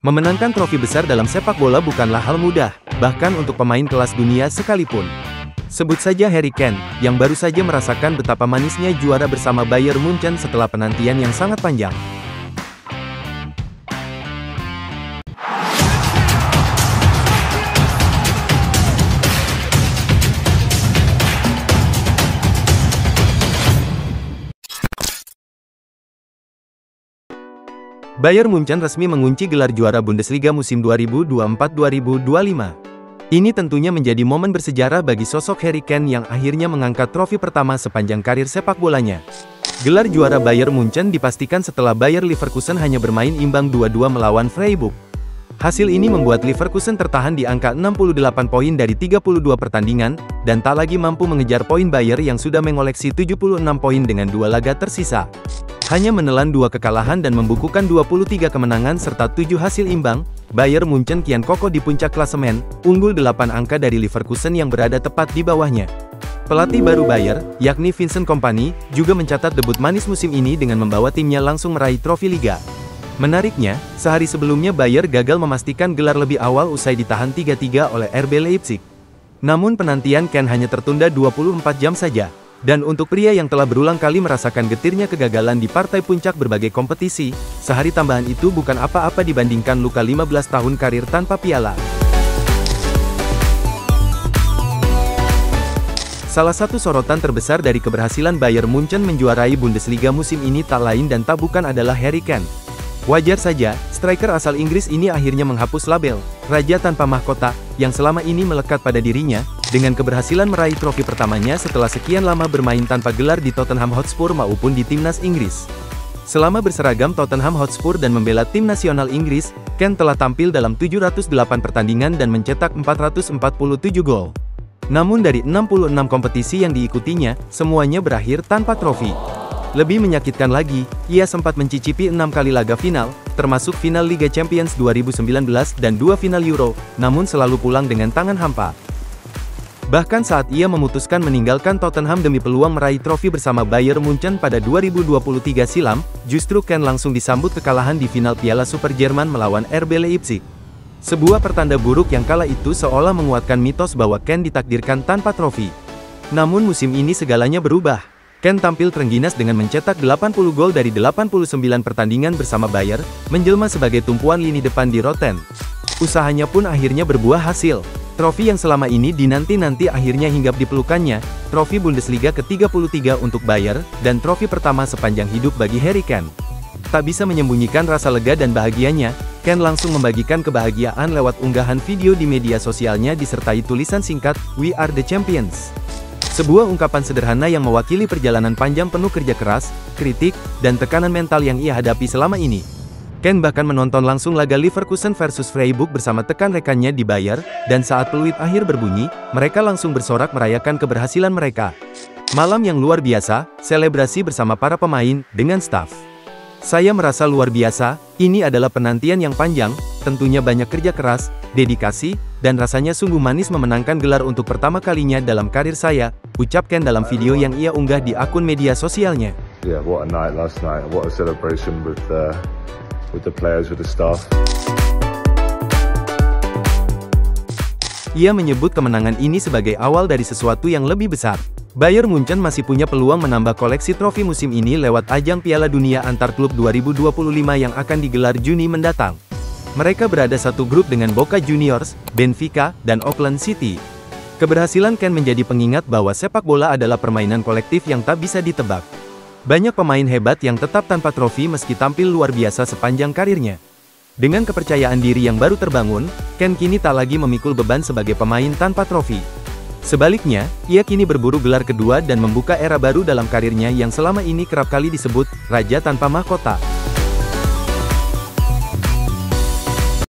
Memenangkan trofi besar dalam sepak bola bukanlah hal mudah, bahkan untuk pemain kelas dunia sekalipun. Sebut saja Harry Kane, yang baru saja merasakan betapa manisnya juara bersama Bayern Munchen setelah penantian yang sangat panjang. Bayern Munchen resmi mengunci gelar juara Bundesliga musim 2024-2025. Ini tentunya menjadi momen bersejarah bagi sosok Harry Kane yang akhirnya mengangkat trofi pertama sepanjang karir sepak bolanya. Gelar juara Bayern Munchen dipastikan setelah Bayer Leverkusen hanya bermain imbang 2-2 melawan Freiburg. Hasil ini membuat Leverkusen tertahan di angka 68 poin dari 32 pertandingan, dan tak lagi mampu mengejar poin Bayer yang sudah mengoleksi 76 poin dengan 2 laga tersisa. Hanya menelan 2 kekalahan dan membukukan 23 kemenangan serta 7 hasil imbang, Bayern Munchen kian kokoh di puncak klasemen, unggul 8 angka dari Leverkusen yang berada tepat di bawahnya. Pelatih baru Bayer, yakni Vincent Kompany, juga mencatat debut manis musim ini dengan membawa timnya langsung meraih trofi Liga. Menariknya, sehari sebelumnya Bayer gagal memastikan gelar lebih awal usai ditahan 3-3 oleh RB Leipzig. Namun penantian Kane hanya tertunda 24 jam saja. Dan untuk pria yang telah berulang kali merasakan getirnya kegagalan di partai puncak berbagai kompetisi, sehari tambahan itu bukan apa-apa dibandingkan luka 15 tahun karir tanpa piala. Salah satu sorotan terbesar dari keberhasilan Bayern Munchen menjuarai Bundesliga musim ini tak lain dan tak bukan adalah Harry Kane. Wajar saja, striker asal Inggris ini akhirnya menghapus label "Raja tanpa mahkota" yang selama ini melekat pada dirinya, dengan keberhasilan meraih trofi pertamanya setelah sekian lama bermain tanpa gelar di Tottenham Hotspur maupun di timnas Inggris. Selama berseragam Tottenham Hotspur dan membela tim nasional Inggris, Kane telah tampil dalam 708 pertandingan dan mencetak 447 gol. Namun dari 66 kompetisi yang diikutinya, semuanya berakhir tanpa trofi. Lebih menyakitkan lagi, ia sempat mencicipi 6 kali laga final, termasuk final Liga Champions 2019 dan 2 final Euro, namun selalu pulang dengan tangan hampa. Bahkan saat ia memutuskan meninggalkan Tottenham demi peluang meraih trofi bersama Bayern Munchen pada 2023 silam, justru Kane langsung disambut kekalahan di final Piala Super Jerman melawan RB Leipzig. Sebuah pertanda buruk yang kala itu seolah menguatkan mitos bahwa Kane ditakdirkan tanpa trofi. Namun musim ini segalanya berubah. Kane tampil terengginas dengan mencetak 80 gol dari 89 pertandingan bersama Bayer, menjelma sebagai tumpuan lini depan di Roten. Usahanya pun akhirnya berbuah hasil. Trofi yang selama ini dinanti-nanti akhirnya hinggap di pelukannya, trofi Bundesliga ke-33 untuk Bayer, dan trofi pertama sepanjang hidup bagi Harry Kane. Tak bisa menyembunyikan rasa lega dan bahagianya, Kane langsung membagikan kebahagiaan lewat unggahan video di media sosialnya disertai tulisan singkat, "We are the champions." Sebuah ungkapan sederhana yang mewakili perjalanan panjang penuh kerja keras, kritik, dan tekanan mental yang ia hadapi selama ini. Kane bahkan menonton langsung laga Leverkusen versus Freiburg bersama rekan-rekannya di Bayer, dan saat peluit akhir berbunyi, mereka langsung bersorak merayakan keberhasilan mereka. Malam yang luar biasa, selebrasi bersama para pemain, dengan staf. Saya merasa luar biasa, ini adalah penantian yang panjang, tentunya banyak kerja keras, dedikasi, dan rasanya sungguh manis memenangkan gelar untuk pertama kalinya dalam karir saya, ucap Kane dalam video yang ia unggah di akun media sosialnya. Yeah, what a night last night. What a celebration with the players, with the staff. Ia menyebut kemenangan ini sebagai awal dari sesuatu yang lebih besar. Bayern Munchen masih punya peluang menambah koleksi trofi musim ini lewat ajang Piala Dunia Antar Klub 2025 yang akan digelar Juni mendatang. Mereka berada satu grup dengan Boca Juniors, Benfica, dan Auckland City. Keberhasilan Kane menjadi pengingat bahwa sepak bola adalah permainan kolektif yang tak bisa ditebak. Banyak pemain hebat yang tetap tanpa trofi meski tampil luar biasa sepanjang karirnya. Dengan kepercayaan diri yang baru terbangun, Kane kini tak lagi memikul beban sebagai pemain tanpa trofi. Sebaliknya, ia kini berburu gelar kedua dan membuka era baru dalam karirnya yang selama ini kerap kali disebut "Raja tanpa mahkota".